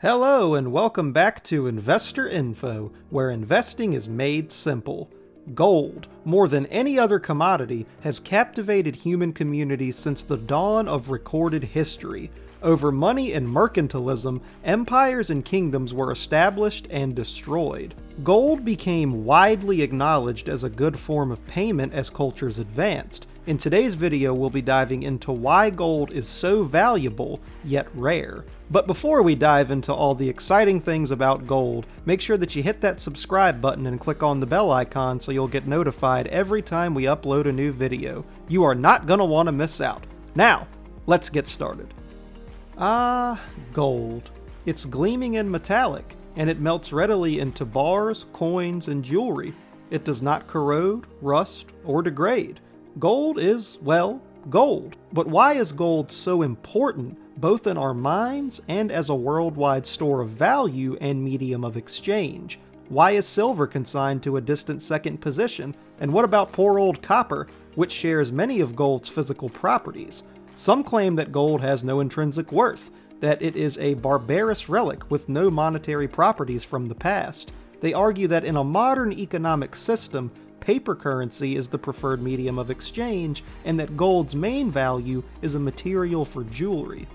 Hello and welcome back to Investor Info, where investing is made simple. Gold, more than any other commodity, has captivated human communities since the dawn of recorded history. Over money and mercantilism, empires and kingdoms were established and destroyed. Gold became widely acknowledged as a good form of payment as cultures advanced. In today's video, we'll be diving into why gold is so valuable, yet rare. But before we dive into all the exciting things about gold, make sure that you hit that subscribe button and click on the bell icon so you'll get notified every time we upload a new video. You are not gonna want to miss out. Now, let's get started. Gold. It's gleaming and metallic, and it melts readily into bars, coins, and jewelry. It does not corrode, rust, or degrade. Gold is, well, gold. But why is gold so important, both in our minds and as a worldwide store of value and medium of exchange? Why is silver consigned to a distant second position? And what about poor old copper, which shares many of gold's physical properties? Some claim that gold has no intrinsic worth, that it is a barbarous relic with no monetary properties from the past. They argue that in a modern economic system, paper currency is the preferred medium of exchange, and that gold's main value is a material for jewelry.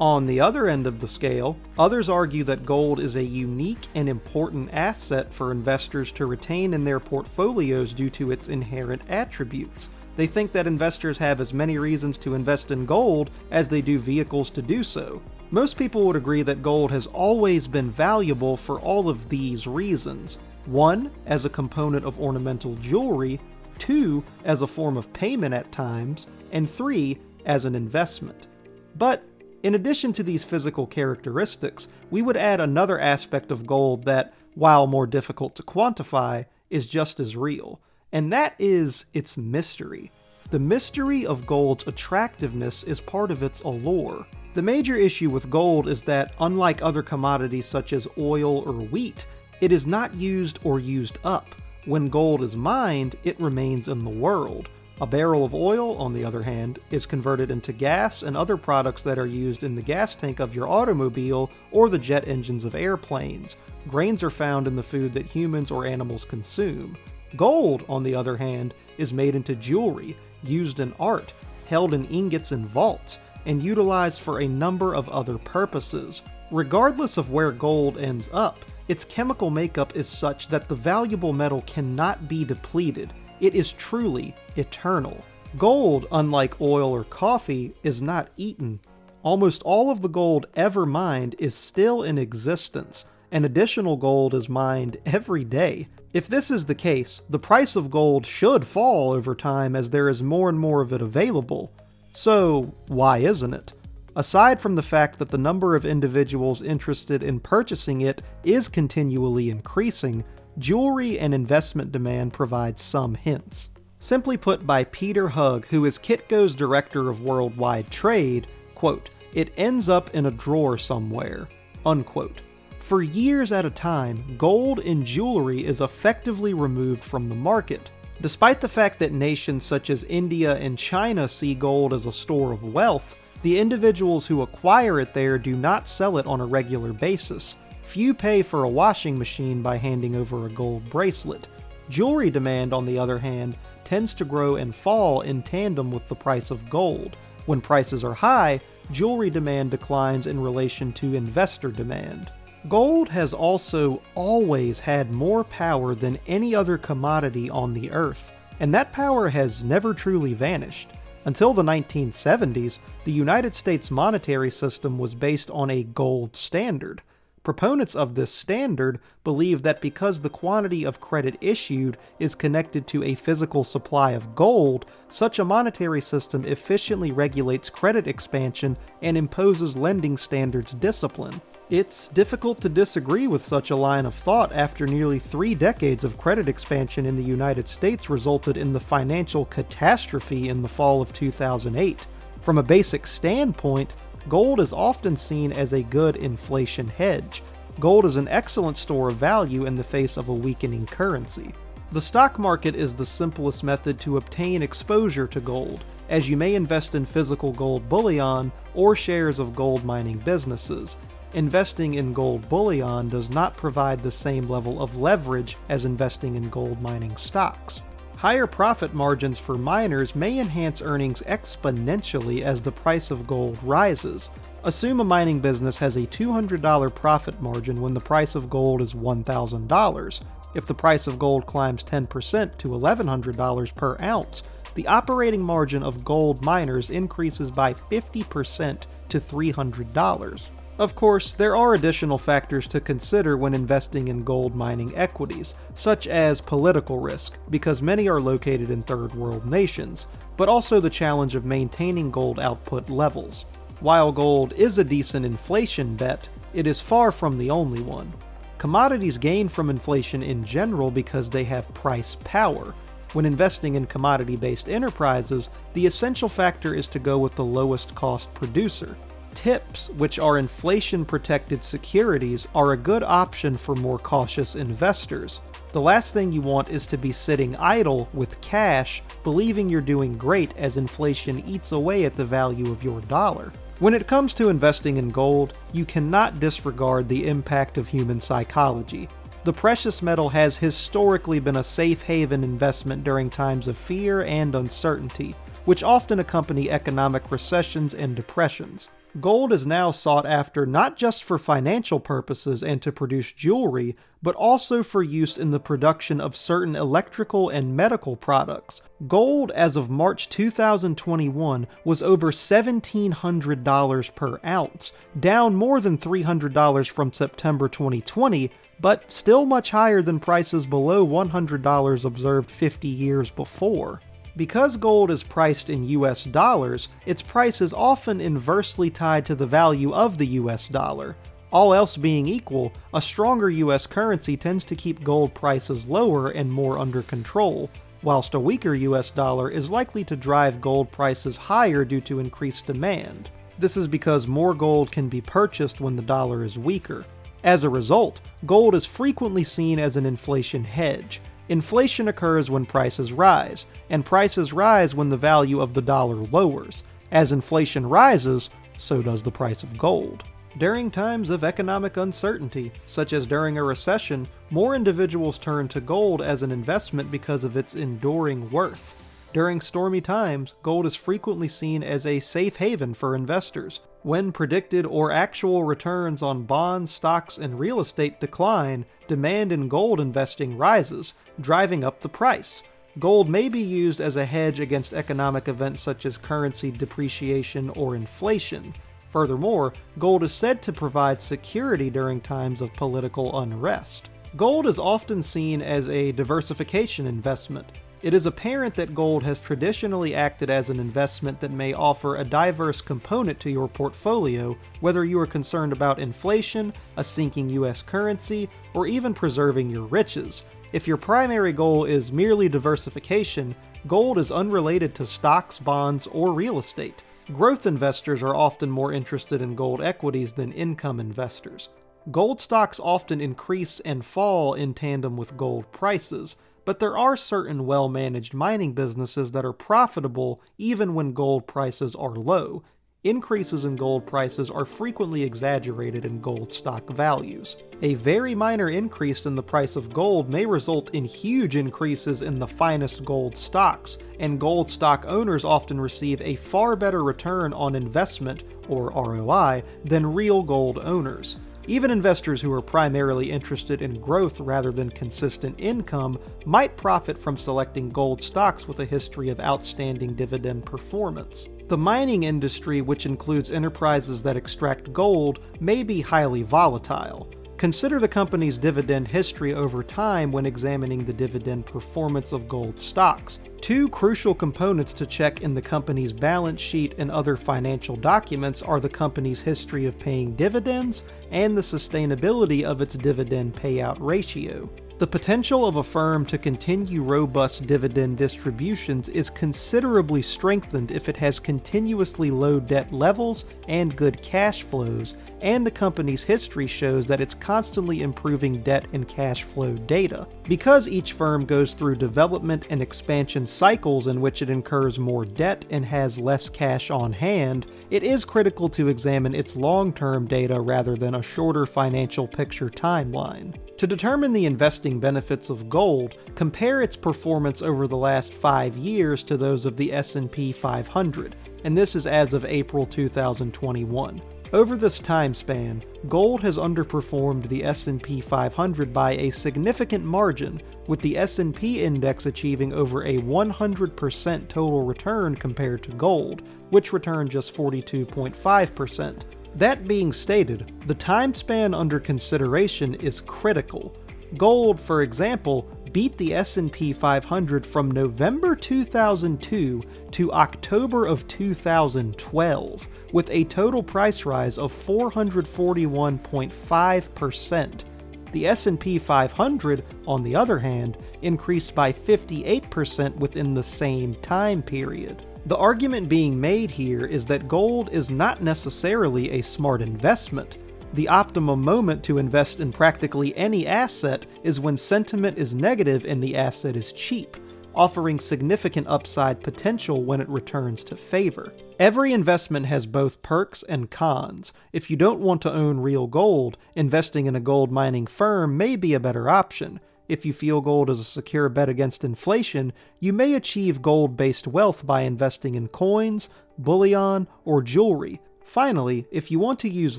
On the other end of the scale, others argue that gold is a unique and important asset for investors to retain in their portfolios due to its inherent attributes. They think that investors have as many reasons to invest in gold as they do vehicles to do so. Most people would agree that gold has always been valuable for all of these reasons. 1, as a component of ornamental jewelry, 2, as a form of payment at times, and 3, as an investment. But in addition to these physical characteristics, we would add another aspect of gold that, while more difficult to quantify, is just as real, and that is its mystery. The mystery of gold's attractiveness is part of its allure. The major issue with gold is that, unlike other commodities such as oil or wheat, it is not used or used up. When gold is mined, it remains in the world. A barrel of oil, on the other hand, is converted into gas and other products that are used in the gas tank of your automobile or the jet engines of airplanes. Grains are found in the food that humans or animals consume. Gold, on the other hand, is made into jewelry, used in art, held in ingots and vaults, and utilized for a number of other purposes. Regardless of where gold ends up, its chemical makeup is such that the valuable metal cannot be depleted. It is truly eternal. Gold, unlike oil or coffee, is not eaten. Almost all of the gold ever mined is still in existence, and additional gold is mined every day. If this is the case, the price of gold should fall over time as there is more and more of it available. So, why isn't it? Aside from the fact that the number of individuals interested in purchasing it is continually increasing, jewelry and investment demand provide some hints. Simply put by Peter Hugg, who is Kitco's director of worldwide trade, quote, "It ends up in a drawer somewhere," unquote. For years at a time, gold in jewelry is effectively removed from the market. Despite the fact that nations such as India and China see gold as a store of wealth, the individuals who acquire it there do not sell it on a regular basis. Few pay for a washing machine by handing over a gold bracelet. Jewelry demand, on the other hand, tends to grow and fall in tandem with the price of gold. When prices are high, jewelry demand declines in relation to investor demand. Gold has also always had more power than any other commodity on the earth, and that power has never truly vanished. Until the 1970s, the United States monetary system was based on a gold standard. Proponents of this standard believe that because the quantity of credit issued is connected to a physical supply of gold, such a monetary system efficiently regulates credit expansion and imposes lending standards discipline. It's difficult to disagree with such a line of thought after nearly 3 decades of credit expansion in the United States resulted in the financial catastrophe in the fall of 2008. From a basic standpoint, gold is often seen as a good inflation hedge. Gold is an excellent store of value in the face of a weakening currency. The stock market is the simplest method to obtain exposure to gold, as you may invest in physical gold bullion or shares of gold mining businesses. Investing in gold bullion does not provide the same level of leverage as investing in gold mining stocks. Higher profit margins for miners may enhance earnings exponentially as the price of gold rises. Assume a mining business has a $200 profit margin when the price of gold is $1,000. If the price of gold climbs 10% to $1,100 per ounce, the operating margin of gold miners increases by 50% to $300. Of course, there are additional factors to consider when investing in gold mining equities, such as political risk, because many are located in third world nations, but also the challenge of maintaining gold output levels. While gold is a decent inflation bet, it is far from the only one. Commodities gain from inflation in general because they have price power. When investing in commodity-based enterprises, the essential factor is to go with the lowest cost producer. TIPS, which are inflation-protected securities, are a good option for more cautious investors. The last thing you want is to be sitting idle with cash, believing you're doing great as inflation eats away at the value of your dollar. When it comes to investing in gold, you cannot disregard the impact of human psychology. The precious metal has historically been a safe haven investment during times of fear and uncertainty, which often accompany economic recessions and depressions. Gold is now sought after not just for financial purposes and to produce jewelry, but also for use in the production of certain electrical and medical products. Gold, as of March 2021, was over $1,700 per ounce, down more than $300 from September 2020, but still much higher than prices below $100 observed 50 years before. Because gold is priced in US dollars, its price is often inversely tied to the value of the US dollar. All else being equal, a stronger US currency tends to keep gold prices lower and more under control, whilst a weaker US dollar is likely to drive gold prices higher due to increased demand. This is because more gold can be purchased when the dollar is weaker. As a result, gold is frequently seen as an inflation hedge. Inflation occurs when prices rise, and prices rise when the value of the dollar lowers. As inflation rises, so does the price of gold. During times of economic uncertainty, such as during a recession, more individuals turn to gold as an investment because of its enduring worth. During stormy times, gold is frequently seen as a safe haven for investors. When predicted or actual returns on bonds, stocks, and real estate decline, demand in gold investing rises, driving up the price. Gold may be used as a hedge against economic events such as currency depreciation or inflation. Furthermore, gold is said to provide security during times of political unrest. Gold is often seen as a diversification investment. It is apparent that gold has traditionally acted as an investment that may offer a diverse component to your portfolio, whether you are concerned about inflation, a sinking US currency, or even preserving your riches. If your primary goal is merely diversification, gold is unrelated to stocks, bonds, or real estate. Growth investors are often more interested in gold equities than income investors. Gold stocks often increase and fall in tandem with gold prices, but there are certain well-managed mining businesses that are profitable even when gold prices are low. Increases in gold prices are frequently exaggerated in gold stock values. A very minor increase in the price of gold may result in huge increases in the finest gold stocks, and gold stock owners often receive a far better return on investment, or ROI, than real gold owners. Even investors who are primarily interested in growth rather than consistent income might profit from selecting gold stocks with a history of outstanding dividend performance. The mining industry, which includes enterprises that extract gold, may be highly volatile. Consider the company's dividend history over time when examining the dividend performance of gold stocks. Two crucial components to check in the company's balance sheet and other financial documents are the company's history of paying dividends and the sustainability of its dividend payout ratio. The potential of a firm to continue robust dividend distributions is considerably strengthened if it has continuously low debt levels and good cash flows, and the company's history shows that it's constantly improving debt and cash flow data. Because each firm goes through development and expansion cycles in which it incurs more debt and has less cash on hand, it is critical to examine its long-term data rather than a shorter financial picture timeline. To determine the investing benefits of gold, compare its performance over the last 5 years to those of the S&P 500, and this is as of April 2021. Over this time span, gold has underperformed the S&P 500 by a significant margin, with the S&P index achieving over a 100% total return compared to gold, which returned just 42.5%. That being stated, the time span under consideration is critical. Gold, for example, beat the S&P 500 from November 2002 to October of 2012, with a total price rise of 441.5%. The S&P 500, on the other hand, increased by 58% within the same time period. The argument being made here is that gold is not necessarily a smart investment. The optimum moment to invest in practically any asset is when sentiment is negative and the asset is cheap, offering significant upside potential when it returns to favor. Every investment has both perks and cons. If you don't want to own real gold, investing in a gold mining firm may be a better option. If you feel gold is a secure bet against inflation, you may achieve gold-based wealth by investing in coins, bullion, or jewelry. Finally, if you want to use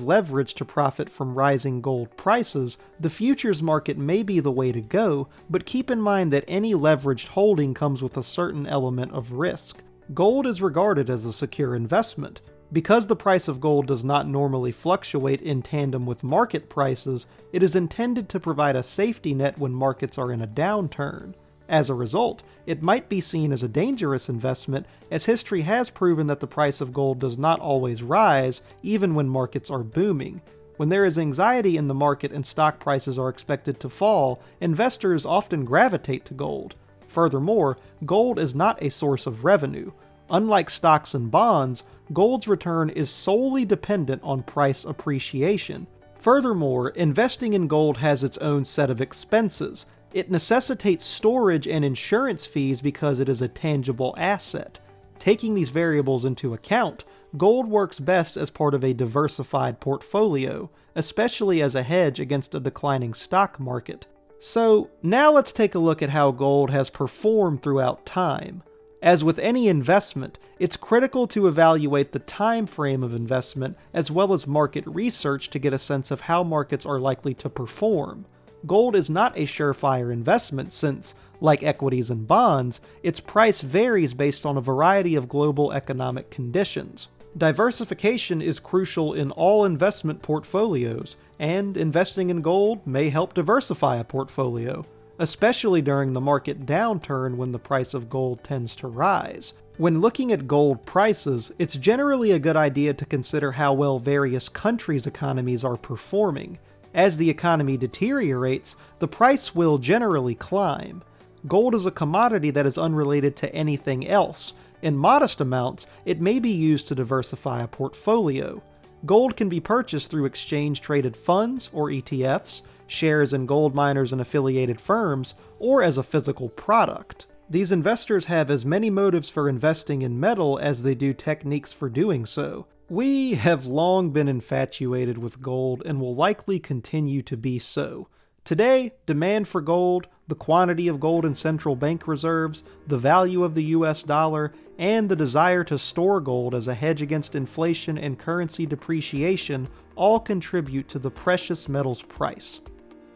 leverage to profit from rising gold prices, the futures market may be the way to go, but keep in mind that any leveraged holding comes with a certain element of risk. Gold is regarded as a secure investment. Because the price of gold does not normally fluctuate in tandem with market prices, it is intended to provide a safety net when markets are in a downturn. As a result, it might be seen as a dangerous investment, as history has proven that the price of gold does not always rise, even when markets are booming. When there is anxiety in the market and stock prices are expected to fall, investors often gravitate to gold. Furthermore, gold is not a source of revenue. Unlike stocks and bonds, gold's return is solely dependent on price appreciation. Furthermore, investing in gold has its own set of expenses. It necessitates storage and insurance fees because it is a tangible asset. Taking these variables into account, gold works best as part of a diversified portfolio, especially as a hedge against a declining stock market. So, now let's take a look at how gold has performed throughout time. As with any investment, it's critical to evaluate the time frame of investment as well as market research to get a sense of how markets are likely to perform. Gold is not a surefire investment since, like equities and bonds, its price varies based on a variety of global economic conditions. Diversification is crucial in all investment portfolios, and investing in gold may help diversify a portfolio, especially during the market downturn when the price of gold tends to rise. When looking at gold prices, it's generally a good idea to consider how well various countries' economies are performing. As the economy deteriorates, the price will generally climb. Gold is a commodity that is unrelated to anything else. In modest amounts, it may be used to diversify a portfolio. Gold can be purchased through exchange-traded funds, or ETFs, shares in gold miners and affiliated firms, or as a physical product. These investors have as many motives for investing in metal as they do techniques for doing so. We have long been infatuated with gold and will likely continue to be so. Today, demand for gold, the quantity of gold in central bank reserves, the value of the US dollar, and the desire to store gold as a hedge against inflation and currency depreciation all contribute to the precious metal's price.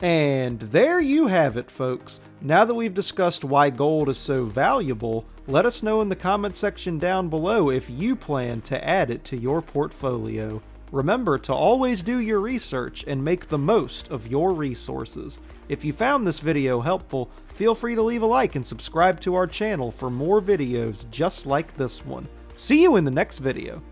And there you have it, folks. Now that we've discussed why gold is so valuable, let us know in the comment section down below if you plan to add it to your portfolio. Remember to always do your research and make the most of your resources. If you found this video helpful, feel free to leave a like and subscribe to our channel for more videos just like this one. See you in the next video.